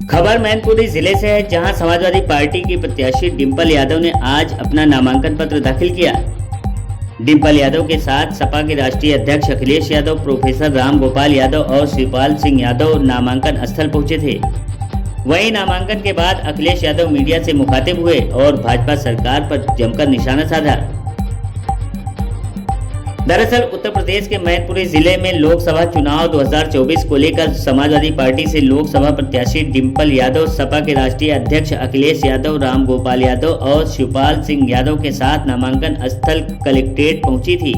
खबर मैनपुरी जिले से है, जहां समाजवादी पार्टी की प्रत्याशी डिंपल यादव ने आज अपना नामांकन पत्र दाखिल किया। डिंपल यादव के साथ सपा के राष्ट्रीय अध्यक्ष अखिलेश यादव, प्रोफेसर राम गोपाल यादव और शिवपाल सिंह यादव नामांकन स्थल पहुंचे थे। वहीं नामांकन के बाद अखिलेश यादव मीडिया से मुखातिब हुए और भाजपा सरकार पर जमकर निशाना साधा। दरअसल उत्तर प्रदेश के मैनपुरी जिले में लोकसभा चुनाव 2024 को लेकर समाजवादी पार्टी से लोकसभा प्रत्याशी डिंपल यादव, सपा के राष्ट्रीय अध्यक्ष अखिलेश यादव, राम गोपाल यादव और शिवपाल सिंह यादव के साथ नामांकन स्थल कलेक्ट्रेट पहुंची थी,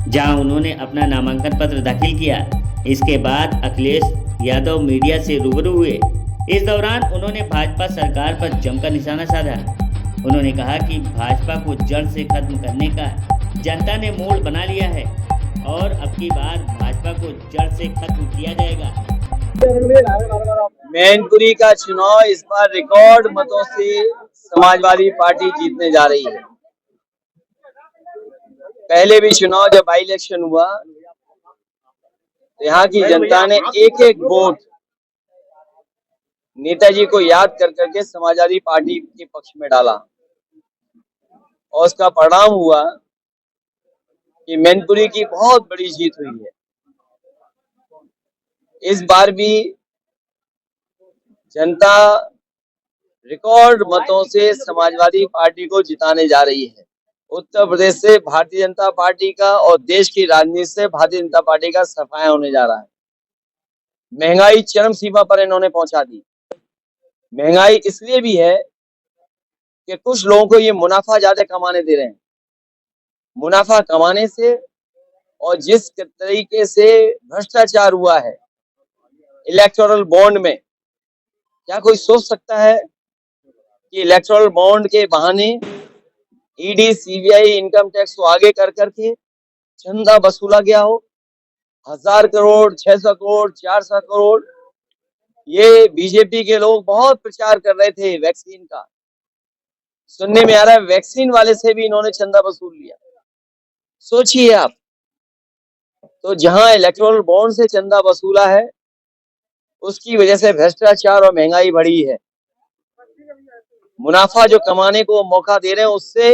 जहां उन्होंने अपना नामांकन पत्र दाखिल किया। इसके बाद अखिलेश यादव मीडिया से रूबरू हुए। इस दौरान उन्होंने भाजपा सरकार पर जमकर निशाना साधा। उन्होंने कहा कि भाजपा को जड़ से खत्म करने का जनता ने मूड बना लिया है और अब की बार भाजपा को जड़ से खत्म किया जाएगा। मैनपुरी का चुनाव इस बार रिकॉर्ड मतों से समाजवादी पार्टी जीतने जा रही है। पहले भी चुनाव जब बाई इलेक्शन हुआ तो यहाँ की जनता ने एक एक वोट नेताजी को याद कर करके समाजवादी पार्टी के पक्ष में डाला और उसका परिणाम हुआ कि मैनपुरी की बहुत बड़ी जीत हुई है। इस बार भी जनता रिकॉर्ड मतों से समाजवादी पार्टी को जिताने जा रही है। उत्तर प्रदेश से भारतीय जनता पार्टी का और देश की राजनीति से भारतीय जनता पार्टी का सफाया होने जा रहा है। महंगाई चरम सीमा पर इन्होंने पहुंचा दी। महंगाई इसलिए भी है कि कुछ लोगों को ये मुनाफा ज्यादा कमाने दे रहे हैं। मुनाफा कमाने से और जिस तरीके से भ्रष्टाचार हुआ है इलेक्टोरल बॉन्ड में, क्या कोई सोच सकता है कि इलेक्टोरल बॉन्ड के बहाने ईडी, सीबीआई, इनकम टैक्स को आगे कर करके चंदा वसूला गया हो? 1000 करोड़, 600 करोड़, 400 करोड़। ये बीजेपी के लोग बहुत प्रचार कर रहे थे वैक्सीन का। सुनने में आ रहा है वैक्सीन वाले से भी इन्होंने चंदा वसूल लिया। सोचिए आप, तो जहां इलेक्टोरल बॉन्ड से चंदा वसूला है उसकी वजह से भ्रष्टाचार और महंगाई बढ़ी है। मुनाफा जो कमाने को मौका दे रहे हैं उससे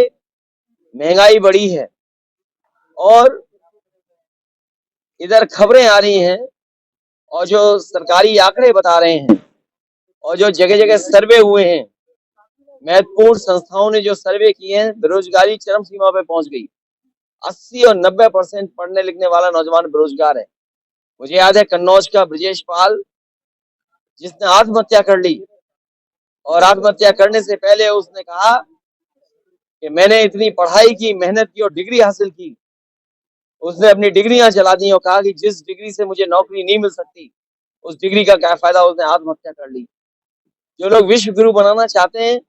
महंगाई बढ़ी है। और इधर खबरें आ रही हैं और जो सरकारी आंकड़े बता रहे हैं और जो जगह जगह सर्वे हुए हैं, महत्वपूर्ण संस्थाओं ने जो सर्वे किए हैं, बेरोजगारी चरम सीमा पे पहुंच गई। 80 और 90% पढ़ने लिखने वाला नौजवान बेरोजगार है। मुझे याद है कन्नौज का ब्रजेश पाल, जिसने आत्महत्या कर ली और आत्महत्या करने से पहले उसने कहा कि मैंने इतनी पढ़ाई की, मेहनत की और डिग्री हासिल की। उसने अपनी डिग्रियां जला दी और कहा कि जिस डिग्री से मुझे नौकरी नहीं मिल सकती उस डिग्री का क्या फायदा। उसने आत्महत्या कर ली। जो लोग विश्व गुरु बनाना चाहते हैं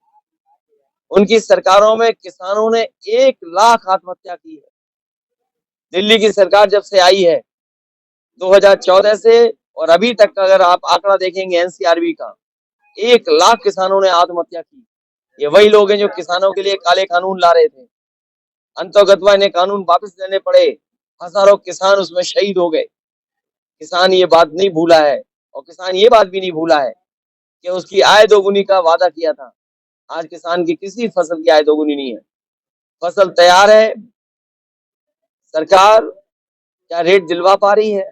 उनकी सरकारों में किसानों ने 1 लाख आत्महत्या की है। दिल्ली की सरकार जब से आई है 2014 से और अभी तक का अगर आप आंकड़ा देखेंगे एनसीआरबी का, 1 लाख किसानों ने आत्महत्या की। ये वही लोग हैं जो किसानों के लिए काले कानून ला रहे थे। अंतर्गतवा इन्हें कानून वापस लेने पड़े। हजारों किसान उसमें शहीद हो गए। किसान ये बात नहीं भूला है और किसान ये बात भी नहीं भूला है कि उसकी आय दोगुनी का वादा किया था। आज किसान की किसी फसल की आय दोगुनी नहीं है। फसल तैयार है, सरकार क्या रेट दिलवा पा रही है?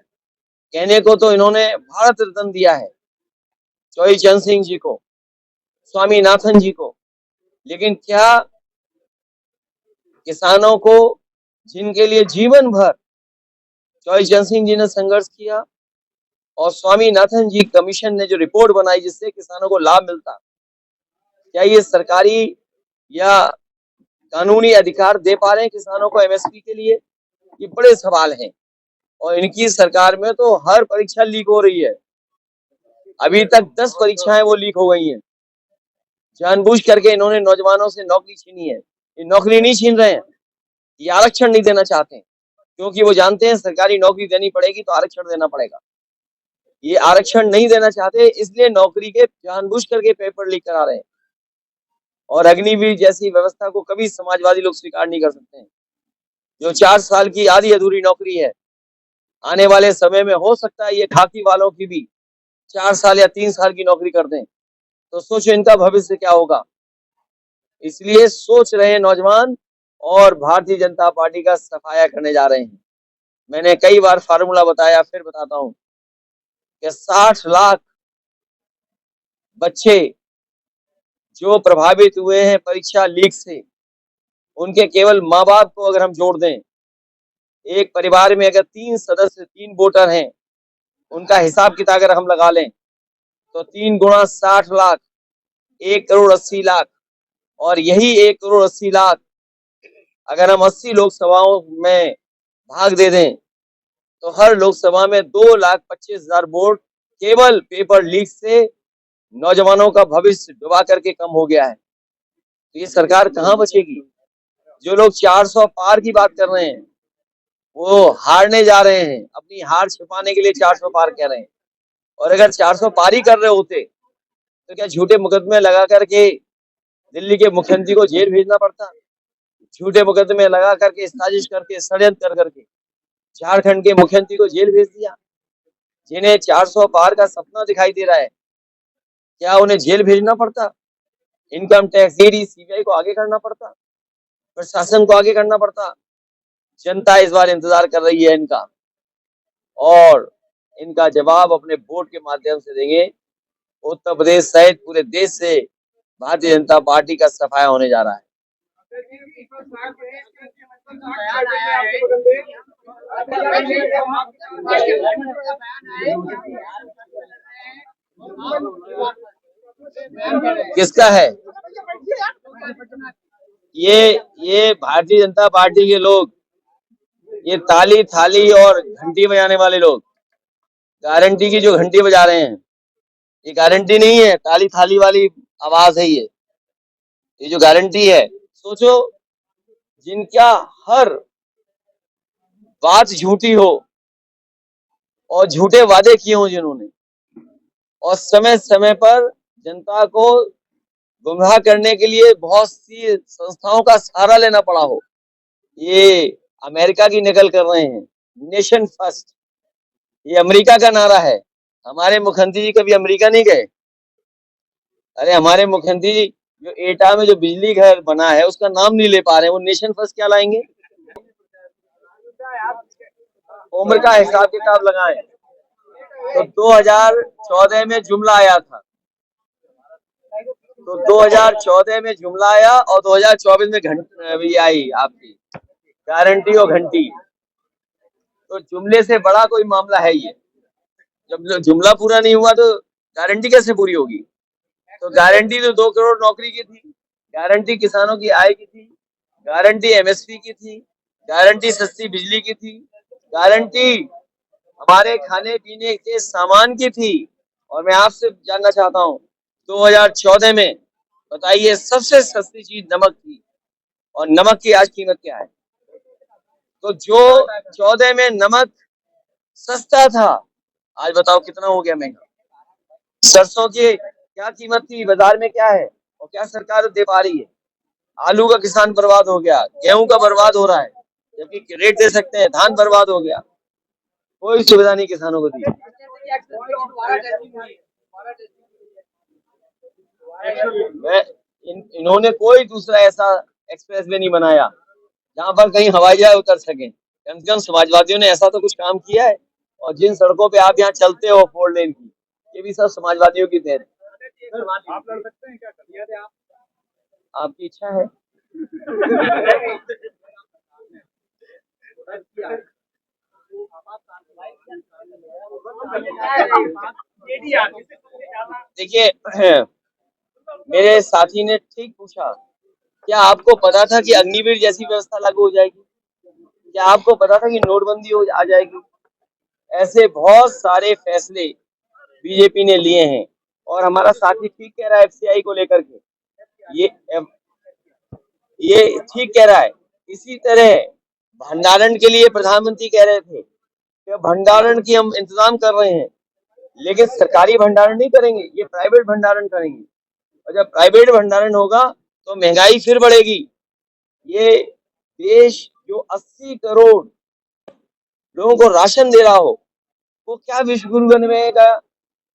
कहने को तो इन्होंने भारत रत्न दिया है चौधरी चरण सिंह जी को, स्वामीनाथन जी को, लेकिन क्या किसानों को जिनके लिए जीवन भर चौधरी चरण सिंह जी ने संघर्ष किया और स्वामीनाथन जी कमीशन ने जो रिपोर्ट बनाई जिससे किसानों को लाभ मिलता, क्या ये सरकारी या कानूनी अधिकार दे पा रहे हैं किसानों को एमएसपी के लिए? ये बड़े सवाल हैं। और इनकी सरकार में तो हर परीक्षा लीक हो रही है। अभी तक 10 परीक्षाएं वो लीक हो गई हैं। जानबूझ करके इन्होंने नौजवानों से नौकरी छीनी है। ये नौकरी नहीं छीन रहे हैं, ये आरक्षण नहीं देना चाहते हैं, क्योंकि वो जानते हैं सरकारी नौकरी देनी पड़ेगी तो आरक्षण देना पड़ेगा। ये आरक्षण नहीं देना चाहते, इसलिए नौकरी के जानबूझ करके पेपर लीक करा रहे हैं। और अग्निवीर जैसी व्यवस्था को कभी समाजवादी लोग स्वीकार नहीं कर सकते हैं। जो 4 साल की आधी अधूरी नौकरी है, आने वाले समय में हो सकता है ये खाकी वालों की भी 4 साल या 3 साल की नौकरी कर दें, तो सोचो इनका भविष्य क्या होगा। इसलिए सोच रहे नौजवान और भारतीय जनता पार्टी का सफाया करने जा रहे हैं। मैंने कई बार फार्मूला बताया, फिर बताता हूं कि 60 लाख बच्चे जो प्रभावित हुए हैं परीक्षा लीक से, उनके केवल माँ बाप को अगर हम जोड़ दें, एक परिवार में अगर 3 सदस्य 3 वोटर हैं, उनका हिसाब किताब अगर हम लगा लें तो 3 गुणा 60 लाख 1 करोड़ 80 लाख, और यही 1 करोड़ 80 लाख अगर हम 80 लोकसभाओं में भाग दे दें तो हर लोकसभा में 2,25,000 वोट केवल पेपर लीक से नौजवानों का भविष्य डुबा करके कम हो गया है। तो ये सरकार कहां बचेगी। जो लोग 400 पार की बात कर रहे हैं वो हारने जा रहे हैं, अपनी हार छिपाने के लिए 400 पार कह रहे हैं। और अगर 400 पार ही कर रहे होते तो क्या झूठे मुकदमे लगा करके दिल्ली के मुख्यमंत्री को जेल भेजना पड़ता। झूठे मुकदमे लगा करके साजिश करके षड्यंत्र कर करके झारखंड के मुख्यमंत्री को जेल भेज दिया। जिन्हें 400 पार का सपना दिखाई दे रहा है, क्या उन्हें जेल भेजना पड़ता। इनकम टैक्स ईडी सीबीआई को आगे करना पड़ता, प्रशासन को आगे करना पड़ता। जनता इस बार इंतजार कर रही है इनका, और इनका जवाब अपने वोट के माध्यम से देंगे। उत्तर प्रदेश सहित पूरे देश से भारतीय जनता पार्टी का सफाया होने जा रहा है। किसका है ये भारतीय जनता पार्टी के लोग, ये ताली थाली और घंटी बजाने वाले लोग, गारंटी की जो घंटी बजा रहे हैं, ये गारंटी नहीं है, ताली थाली वाली आवाज है। ये जो गारंटी है, सोचो जिनका हर बात झूठी हो और झूठे वादे किए हो जिन्होंने, और समय समय पर जनता को गुमराह करने के लिए बहुत सी संस्थाओं का सहारा लेना पड़ा हो, ये अमेरिका की नकल कर रहे हैं। नेशन फर्स्ट, ये अमेरिका का नारा है। हमारे मुख्यमंत्री जी कभी अमेरिका नहीं गए। अरे हमारे मुख्यमंत्री जी जो एटा में जो बिजली घर बना है उसका नाम नहीं ले पा रहे हैं, वो नेशन फर्स्ट क्या लाएंगे। उम्र का हिसाब किताब लगाएं तो 2014 में जुमला आया था, तो 2014 में जुमला आया और 2024 में घंटी आई आपकी गारंटी और घंटी। तो जुमले से बड़ा कोई मामला है ये। जब जुमला पूरा नहीं हुआ तो गारंटी कैसे पूरी होगी। तो गारंटी तो 2 करोड़ नौकरी की थी, गारंटी किसानों की आय की थी, गारंटी एमएसपी की थी, गारंटी सस्ती बिजली की थी, गारंटी हमारे खाने पीने के सामान की थी। और मैं आपसे जानना चाहता हूँ 2014 में बताइए सबसे सस्ती चीज नमक थी, और नमक की आज कीमत क्या है। तो जो 14 में नमक सस्ता था, आज बताओ कितना हो गया महंगा। सरसों की क्या कीमत थी, बाजार में क्या है, और क्या सरकार दे पा रही है। आलू का किसान बर्बाद हो गया, गेहूं का बर्बाद हो रहा है, जबकि रेट दे सकते हैं। धान बर्बाद हो गया, कोई सुविधा नहीं किसानों को दी। इन्होंने कोई दूसरा ऐसा एक्सप्रेस वे नहीं बनाया जहां पर कहीं हवाई जहाज उतर सके। कम से कम समाजवादियों ने ऐसा तो कुछ काम किया है। और जिन सड़कों पे आप यहाँ चलते हो 4 लेन की, ये भी सब समाजवादियों की देन है। आप लड़ सकते हैं क्या, कर आप? आपकी इच्छा है। देखिए मेरे साथी ने ठीक पूछा, क्या आपको पता था कि अग्निवीर जैसी व्यवस्था लागू हो जाएगी। क्या आपको पता था कि नोटबंदी आ जाएगी। ऐसे बहुत सारे फैसले बीजेपी ने लिए हैं। और हमारा साथी ठीक कह रहा है एफसीआई को लेकर के, ये ठीक कह रहा है। इसी तरह भंडारण के लिए प्रधानमंत्री कह रहे थे कि भंडारण की हम इंतजाम कर रहे हैं, लेकिन सरकारी भंडारण नहीं करेंगे, ये प्राइवेट भंडारण करेंगे। और जब प्राइवेट भंडारण होगा तो महंगाई फिर बढ़ेगी। ये देश जो 80 करोड़ लोगों को राशन दे रहा हो, वो क्या विश्व गुरु बनेगा।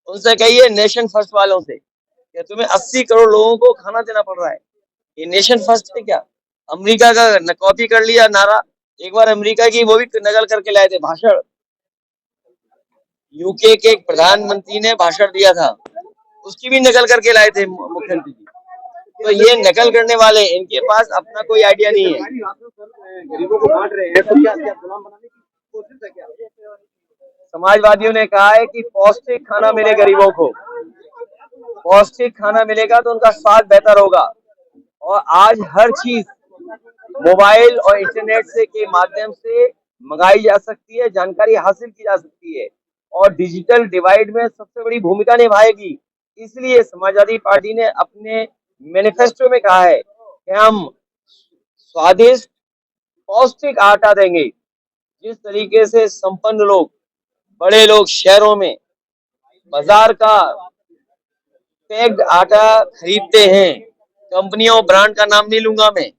उनसे कहिए नेशन फर्स्ट वालों से कि तुम्हें 80 करोड़ लोगों को खाना देना पड़ रहा है, ये नेशन फर्स्ट है क्या? अमेरिका का कॉपी कर लिया नारा। एक बार अमेरिका की वो भी नकल करके लाए थे भाषण, यूके के एक प्रधानमंत्री ने भाषण दिया था, उसकी भी नकल करके लाए थे मुख्यमंत्री जी। तो ये नकल करने वाले, इनके पास अपना कोई आइडिया नहीं है। गरीबों को बांट रहे हैं, तो क्या गुलाम बनाने की कोशिश है क्या? समाजवादियों ने कहा है कि पौष्टिक खाना मिले गरीबों को, पौष्टिक खाना मिलेगा तो उनका स्वास्थ्य बेहतर होगा। और आज हर चीज मोबाइल और इंटरनेट से के माध्यम से मंगाई जा सकती है, जानकारी हासिल की जा सकती है और डिजिटल डिवाइड में सबसे बड़ी भूमिका निभाएगी। इसलिए समाजवादी पार्टी ने अपने मैनिफेस्टो में कहा है कि हम स्वादिष्ट पौष्टिक आटा देंगे। जिस तरीके से संपन्न लोग, बड़े लोग शहरों में बाजार का पैक्ड आटा खरीदते हैं, कंपनियों ब्रांड का नाम नहीं लूंगा मैं,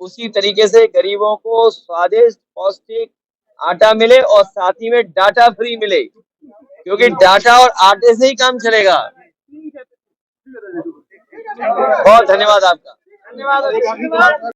उसी तरीके से गरीबों को स्वादिष्ट पौष्टिक आटा मिले और साथ ही में डाटा फ्री मिले, क्योंकि डाटा और आटे से ही काम चलेगा। बहुत धन्यवाद आपका।